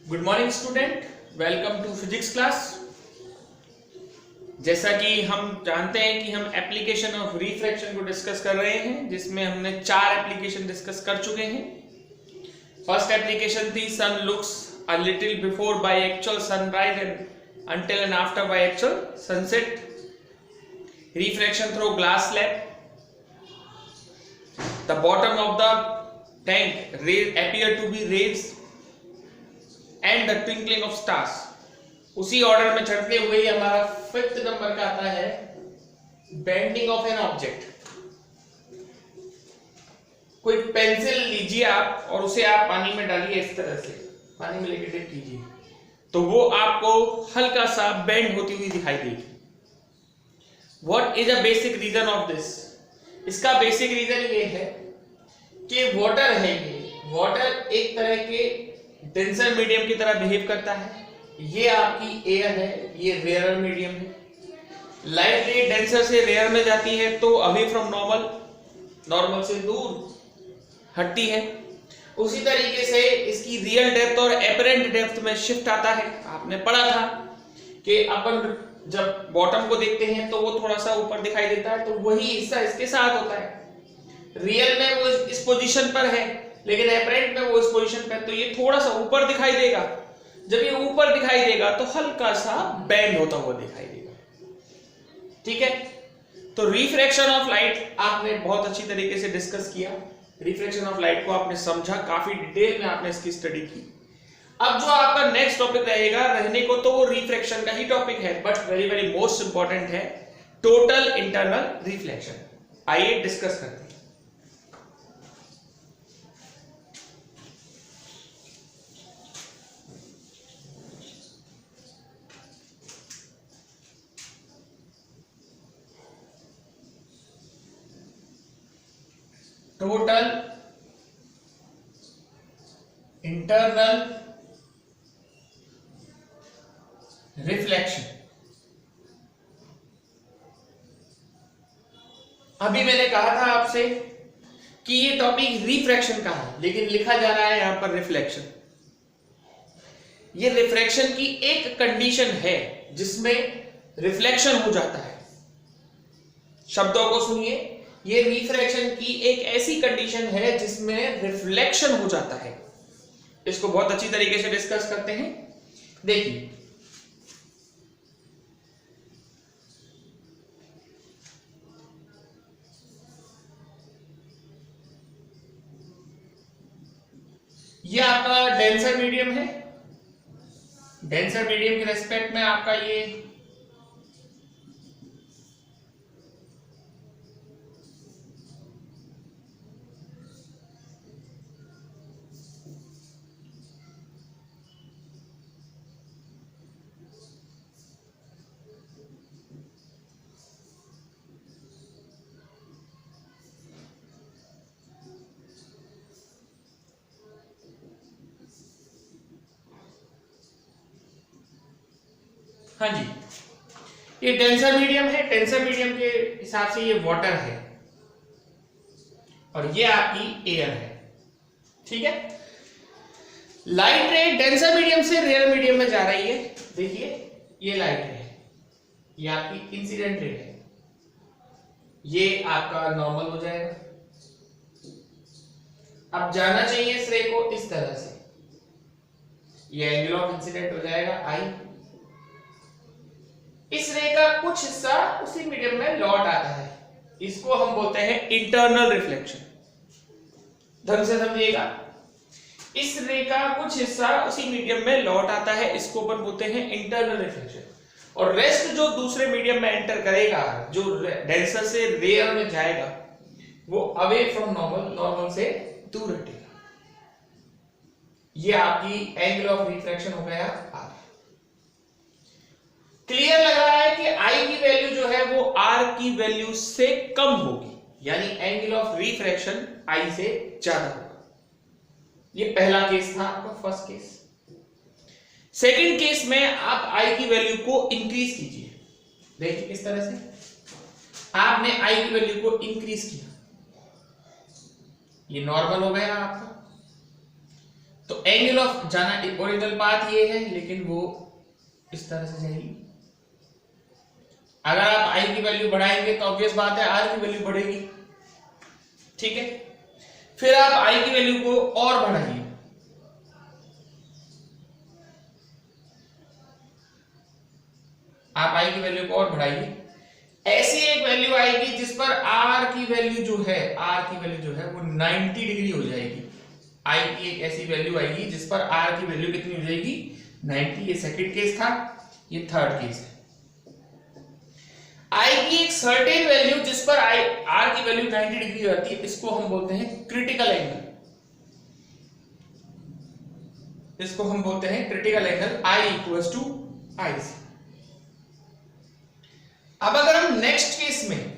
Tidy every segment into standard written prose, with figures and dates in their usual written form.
Good morning student, welcome to physics class. जैसा कि हम जानते हैं कि हम एप्लीकेशन ऑफ रिफ्रैक्शन को डिस्कस कर रहे हैं, जिसमें हमने 4 एप्लीकेशन डिस्कस कर चुके हैं। First application the sun looks a little before by actual sunrise and until and after by actual sunset. Refraction through glass slab, the bottom of the tank appear to be raised and the twinkling of stars. उसी order में चढ़ते हुए ही हमारा 5th number का आता है bending of an object. कोई pencil लीजिए आप और उसे आप पानी में डालिए, इस तरह से पानी में लेके डिप कीजिए तो वो आपको हल्का सा बेंड होती हुई दिखाई देगी। What is a basic reason of this? इसका बेसिक रीजन ये है कि वाटर है, ये वाटर एक तरह के डेंसर मीडियम की तरह बिहेव करता है। ये आपकी एयर है, ये रेयर मीडियम है। लाइट रे डेंसर से रेयर में जाती है तो अवे फ्रॉम नॉर्मल, नॉर्मल से दूर हटती है। उसी तरीके से इसकी रियल डेप्थ और एपरेंट डेप्थ में शिफ्ट आता है। आपने पढ़ा था कि अपन जब बॉटम को देखते हैं तो वो थोड़ा सा ऊपर दिखाई देता है, तो वही हिस्सा इसके साथ होता है। रियल में वो इस पोजीशन पर है, लेकिन एपरेंट में वो इस पोजीशन पे, तो ये थोड़ा सा ऊपर दिखाई देगा। जब ये ऊपर दिखाई देगा तो हल्का सा बेंड होता हुआ दिखाई देगा। ठीक है, तो रिफ्रैक्शन ऑफ लाइट आपने बहुत अच्छी तरीके से डिस्कस किया। रिफ्रैक्शन ऑफ लाइट को आपने समझा, काफी डिटेल में आपने इसकी स्टडी की। अब जो आपका नेक्स्ट टॉपिक रहेगा रहने को, तो वो रिफ्रैक्शन का ही टॉपिक है, but very very most important है टोटल इंटरनल रिफ्लेक्शन। आइए डिस्कस करते हैं। Total internal reflection. अभी मैंने कहा था आपसे कि ये टॉपिक रिफ्रैक्शन का है, लेकिन लिखा जा रहा है यहां पर रिफ्लेक्शन। ये रिफ्रैक्शन की एक कंडीशन है जिसमें रिफ्लेक्शन हो जाता है। शब्दों को सुनिए, ये रिफ्रैक्शन की एक ऐसी कंडीशन है जिसमें रिफ्लेक्शन हो जाता है। इसको बहुत अच्छी तरीके से डिस्कस करते हैं। देखिए, ये आपका डेंसर मीडियम है। डेंसर मीडियम के रेस्पेक्ट में आपका ये हाँ जी, ये डेंसर मीडियम है। डेंसर मीडियम के हिसाब से ये वाटर है और ये आपकी एयर है। ठीक है, लाइट रे डेंसर मीडियम से रेयर मीडियम में जा रही है। देखिए, ये लाइट रे है, ये आपकी इंसिडेंट रे है, ये आपका नॉर्मल हो जाएगा। अब जाना चाहिए इस रे को इस तरह से, ये एंगल ऑफ इंसिडेंट हो जाएगा आई। इस रे का कुछ हिस्सा उसी मीडियम में लौट आता है, इसको हम बोलते हैं इंटरनल रिफ्लेक्शन। ढंग से समझिएगा, इस रे का कुछ हिस्सा उसी मीडियम में लौट आता है, इसको अपन बोलते हैं इंटरनल रिफ्लेक्शन। और रेस्ट जो दूसरे मीडियम में एंटर करेगा, जो डेंसर से रेयर में जाएगा, वो अवे फ्रॉम नॉर्मल, नॉर्मल से दूर हटेगा। ये आपकी एंगल ऑफ रिफ्रैक्शन हो गया आर। क्लियर लग रहा है कि आई की वैल्यू जो है वो आर की वैल्यू से कम होगी, यानी एंगल ऑफ रिफ्रैक्शन आई से ज्यादा होगा। ये पहला केस था आपका, फर्स्ट केस। सेकंड केस में आप आई की वैल्यू को इंक्रीज कीजिए। देखिए किस तरह से आपने आई की वैल्यू को इंक्रीज किया, ये नॉर्मल हो गया आपका। तो एंगल ऑफ जाना ओरिजिनल पाथ ये है, लेकिन वो इस तरह से जाएगी। अगर आप आई की वैल्यू बढ़ाएंगे तो ऑब्वियस बात है आर की वैल्यू बढ़ेगी, ठीक है। फिर आप आई की वैल्यू को और बढ़ाइए, आप आई की वैल्यू को और बढ़ाइए, ऐसी एक वैल्यू आएगी जिस पर आर की वैल्यू जो है, आर की वैल्यू जो है वो 90 डिग्री हो जाएगी। आई की एक ऐसी वैल्यू आएगी जिस पर आर की वैल्यू कितनी हो जाएगी, 90। ये सेकंड केस था, ये थर्ड केस है। आई की एक सर्टेन वैल्यू जिस पर आई आर की वैल्यू 90 डिग्री होती है, इसको हम बोलते हैं क्रिटिकल एंगल, इसको हम बोलते हैं critical angle I equals to I C. अब अगर हम नेक्स्ट केस में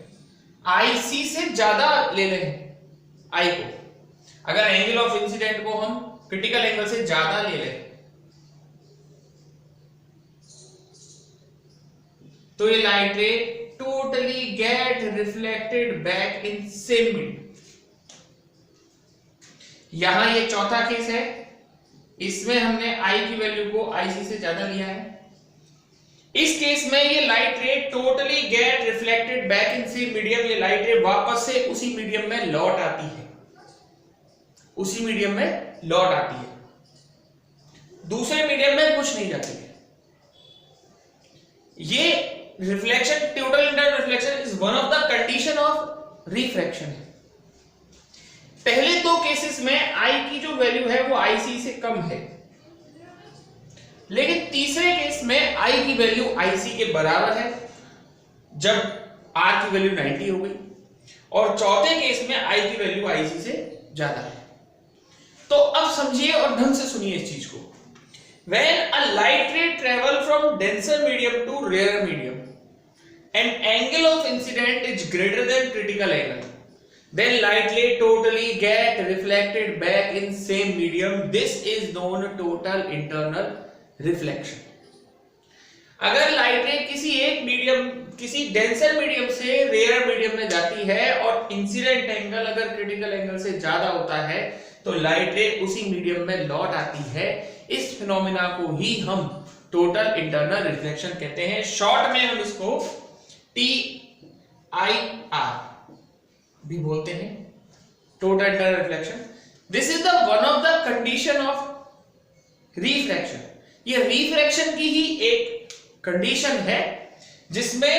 आईसी से ज्यादा ले लें आई को, अगर एंगल ऑफ इंसिडेंट को हम क्रिटिकल एंगल से ज्यादा ले लें तो ये लाइट रे totally get reflected back in same medium. यहां ये चौथा केस है, इसमें हमने आई की वैल्यू को आईसी से ज्यादा लिया है। इस केस में ये लाइट रे totally get reflected back in same medium, ये लाइट रे वापस से उसी मीडियम में लौट आती है, उसी मीडियम में लौट आती है, दूसरे मीडियम में कुछ नहीं जाती है। ये reflection, total internal reflection is one of the condition of refraction. पहले दो केसेस में आई की जो वैल्यू है वो आईसी से कम है, लेकिन तीसरे केस में आई की वैल्यू आईसी के बराबर है जब आर की वैल्यू 90 हो गई, और चौथे केस में आई की वैल्यू आईसी से ज्यादा है। तो अब समझिए और ढंग से सुनिए इस चीज को। When a light ray travel from denser medium to rarer medium and angle of incident is greater than critical angle, then light ray totally get reflected back in same medium. This is known total internal reflection. अगर light रे किसी एक medium, किसी denser medium से rare medium में जाती है और इंसिडेंट एंगल अगर क्रिटिकल एंगल से ज्यादा होता है तो लाइट रे उसी मीडियम में लौट आती है। इस फिनोमिना को ही हम टोटल इंटरनल रिफ्लेक्शन कहते हैं। शॉर्ट में हम इसको TIR भी बोलते हैं, total internal reflection. This is the one of the condition of refraction. ये रिफ्रैक्शन की ही एक कंडीशन है जिसमें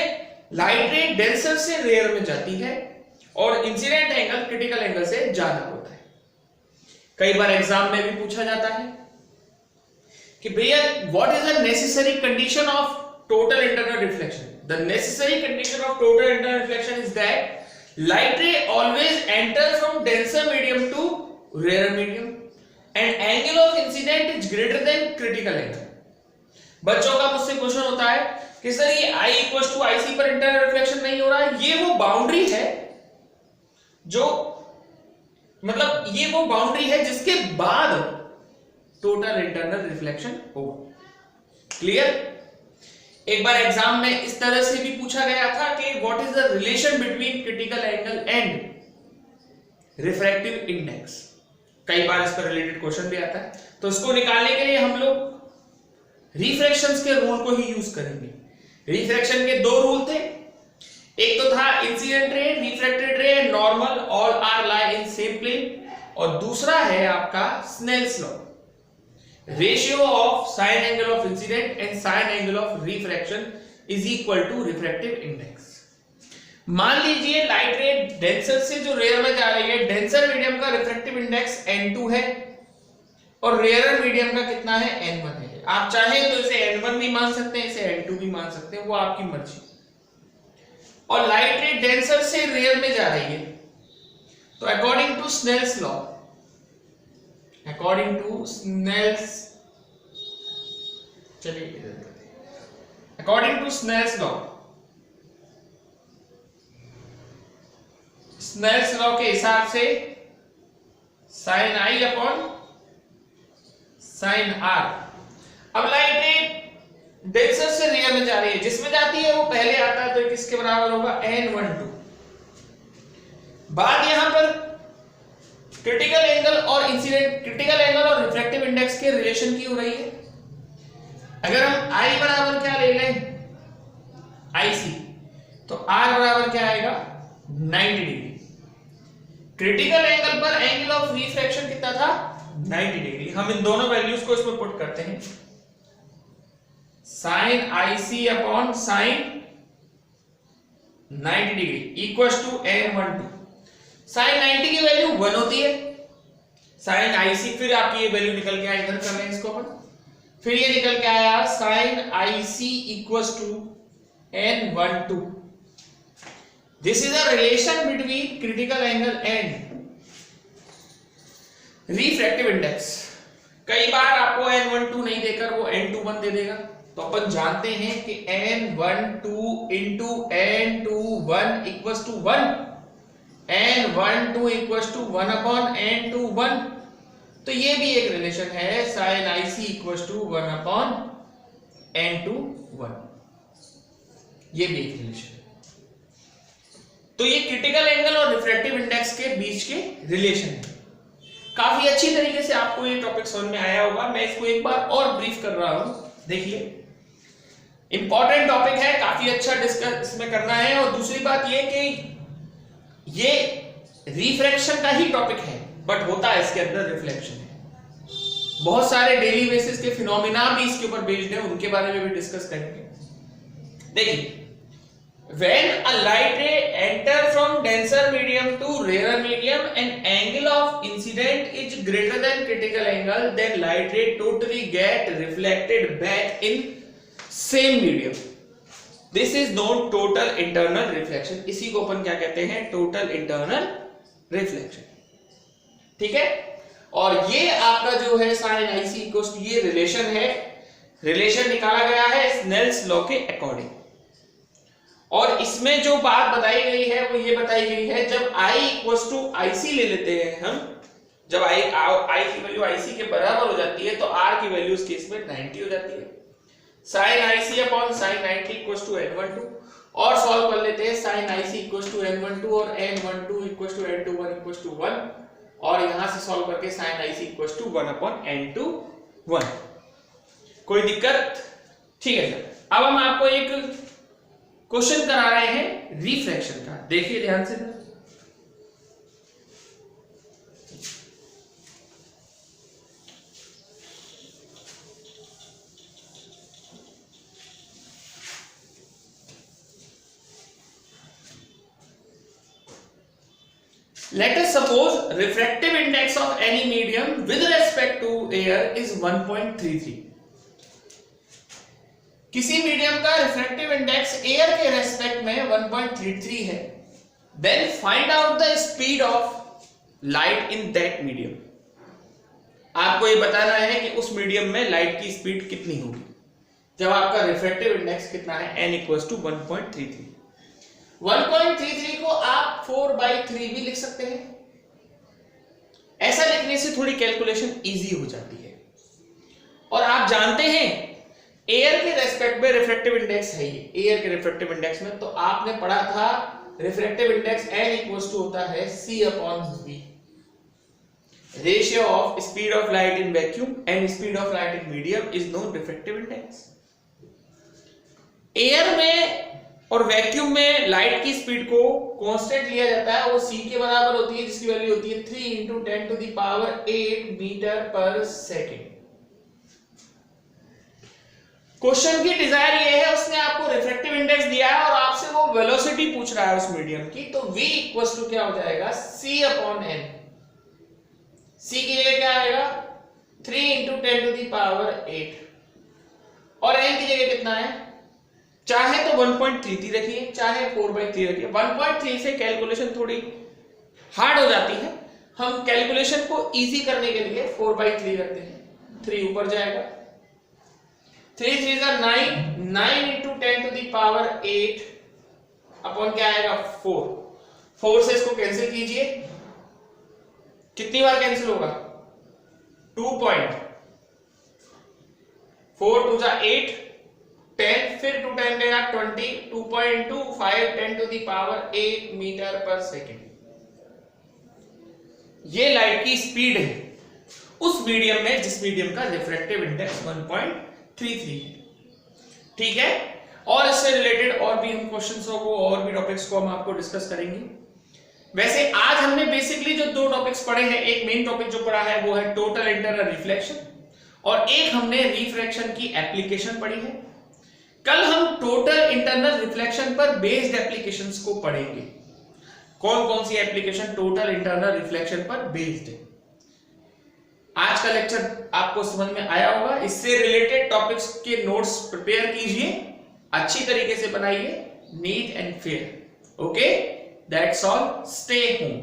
लाइट रे डेंसर से रेयर में जाती है और इंसिडेंट एंगल क्रिटिकल एंगल से ज्यादा होता है। कई बार एग्जाम में भी पूछा जाता है कि भैया what is the necessary condition of total internal reflection. The necessary condition of total internal reflection is that light ray always enter from denser medium to rare medium and angle of incident is greater than critical angle. बच्चों का मुझसे question होता है कि sir ये I equals to IC पर internal reflection नहीं हो रहा है, ये वो बाउंड्री है जो, मतलब ये वो बाउंड्री है जिसके बाद टोटल इंटरनल रिफ्लेक्शन होगा। क्लियर? एक बार एग्जाम में इस तरह से भी पूछा गया था कि what is the relation between critical angle and refractive index. कई बार इस पर रिलेटेड क्वेश्चन भी आता है, तो इसको निकालने के लिए हम लोग रिफ्रैक्शंस के रूल को ही यूज करेंगे। रिफ्रैक्शन के दो रूल थे, एक तो था incident ray, refracted ray, normal, all are lie in same plane, और दूसरा है आपका Snell's law, ratio of sine angle of incident and sine angle of refraction is equal to refractive index. मान लीजिए लाइट रे डेंसर से जो rare में जा रही है, डेंसर मीडियम का रिफ्रैक्टिव इंडेक्स n2 है और रेयर मीडियम का कितना है, n1 है। आप चाहें तो इसे n1 भी मान सकते हैं, इसे n2 भी मान सकते हैं, वो आपकी मर्जी। और लाइट रे डेंसर से रेयर में जा रही है, तो according to Snell's law, according to Snell's, चलिए according to Snell's law, Snell's law के हिसाब से sine I upon sine R। अब लाइट रे डेंसर से रेयर में जा रही है, जिसमें जाती है वो पहले आता है तो किसके बराबर होगा, n12। बात यहां पर क्रिटिकल एंगल और इंसिडेंट, क्रिटिकल एंगल और रिफ्रैक्टिव इंडेक्स के रिलेशन की हो रही है। अगर हम I बराबर क्या ले लें, IC, तो R बराबर क्या आएगा 90 डिग्री। क्रिटिकल एंगल पर एंगल ऑफ रिफ्रैक्शन कितना था 90 डिग्री। हम इन दोनों वैल्यूज को इसमें पुट करते हैं, sine IC upon sine 90 degree equals to n12। Sine 90 की वैल्यू 1 होती है, साइन IC, फिर आपकी ये वैल्यू निकल के आया, इधर कर रहे हैं इसको अपन, फिर ये निकल के आया sine IC equals to n12। This is a relation between critical angle and refractive index. कई बार आपको n12 नहीं देकर वो n21 दे देगा, तो अपन जानते हैं कि n12 into n21 equals to 1, n12 equals to 1 upon n21। तो ये भी एक रिलेशन है, sine IC equals to 1 upon n21, ये भी एक रिलेशन है। तो ये क्रिटिकल एंगल और रिफ्रैक्टिव इंडेक्स के बीच के रिलेशन है। काफी अच्छी तरीके से आपको ये टॉपिक समझ में आया होगा। मैं इसको एक बार और ब्रीफ कर रहा हूं, देखिए इंपॉर्टेंट टॉपिक है, काफी अच्छा डिस्कस इसमें करना है। और दूसरी बात ये कि ये रिफ्रैक्शन का ही टॉपिक है, बट होता है इसके अंदर रिफ्लेक्शन है। बहुत सारे डेली बेसिस के फिनोमिना भी इसके ऊपर बेस्ड है, उनके बारे में भी डिस्कस करेंगे। देखिए, when a light ray enter from denser medium to rarer medium and angle of incident is greater than critical angle, then light ray totally get reflected back in same medium. This is known total internal reflection. इसी को अपन क्या कहते हैं, total internal reflection। ठीक है, और ये आपका जो है sin IC इक्वल्स टू, ये रिलेशन है, रिलेशन निकाला गया है स्नेल्स लॉ के अकॉर्डिंग। और इसमें जो बात बताई गई है वो ये बताई गई है, जब I इक्वल्स टू IC ले लेते हैं हम, जब I की वैल्यू IC के बराबर हो जाती है, तो R की वैल्यू इस केस में 90 हो जाती है। Sine IC upon sine 90 equals to n12, और सॉल्व कर लेते हैं, sine IC equals to n12 और n12 equals to n21 equals to 1, और यहां से सॉल्व करके sine IC equals to 1 upon n21। कोई दिक्कत? ठीक है सर। अब हम आपको एक क्वेश्चन करा रहे हैं रिफ्रैक्शन का, देखिए ध्यान से। Let us suppose refractive index of any medium with respect to air is 1.33। किसी मीडियम का रिफ्रैक्टिव इंडेक्स एयर के रेस्पेक्ट में 1.33 है, then find out the speed of light in that medium. आपको ये बताना है कि उस मीडियम में लाइट की स्पीड कितनी होगी जब आपका रिफ्रैक्टिव इंडेक्स कितना है, n इक्वल्स टू 1.33। 1.33 को आप 4/3 भी लिख सकते हैं। ऐसा लिखने से थोड़ी कैलकुलेशन इजी हो जाती है। और आप जानते हैं एयर के रेस्पेक्ट में रिफ्रैक्टिव इंडेक्स है ये, एयर के रिफ्रैक्टिव इंडेक्स में, तो आपने पढ़ा था refractive index n equals to होता है c upon v, ratio of speed of light in vacuum and speed of light in medium is known refractive index. Air में और वैक्यूम में लाइट की स्पीड को कांस्टेंट लिया जाता है, वो c के बराबर होती है, जिसकी वैल्यू होती है 3 × 10⁸ मीटर पर सेकेंड। क्वेश्चन की डिजायर ये है, उसने आपको रिफ्रैक्टिव इंडेक्स दिया है और आपसे वो वेलोसिटी पूछ रहा है उस मीडियम की, तो v इक्वल्स टू क्या हो जाएगा, c अपॉन n। c की जगह क्या आएगा 3 × 10⁸, और n की जगह कितना है, चाहे तो 1.33 रखिए, चाहे 4/3 रखिए। 1.3 से कैलकुलेशन थोड़ी हार्ड हो जाती है, हम कैलकुलेशन को इजी करने के लिए 4/3 रखते हैं, 3 ऊपर जाएगा, 3 3 9, 9 × 10⁸ अपॉन क्या आएगा 4। 4 से इसको कैंसिल कीजिए, कितनी बार कैंसिल होगा 2 पॉइंट, 4 2 जा 8, 10, फिर 2 टाइम देगा 20, 2.25 10⁸ मीटर पर सेकेंड। ये लाइट की स्पीड है उस मीडियम में जिस मीडियम का रिफ्रैक्टिव इंडेक्स 1.33 है। ठीक है, और इससे रिलेटेड और भी हम क्वेश्चंस को और भी टॉपिक्स को हम आपको डिस्कस करेंगे। वैसे आज हमने बेसिकली जो दो टॉपिक्स पढ़े हैं, एक मेन टॉपिक जो पढ़ा है वो है टोटल इंटरनल रिफ्लेक्शन और एक हमने रिफ्रैक्शन की एप्लीकेशन पढ़ी है। कल हम टोटल इंटरनल रिफ्लेक्शन पर बेस्ड एप्लीकेशंस को पढ़ेंगे। कौन कौन सी एप्लीकेशन टोटल इंटरनल रिफ्लेक्शन पर बेस्ड है। आज का लेक्चर आपको समझ में आया होगा। इससे रिलेटेड टॉपिक्स के नोट्स प्रिपेयर कीजिए, अच्छी तरीके से बनाइए, neat and fair. Okay, that's all, stay home.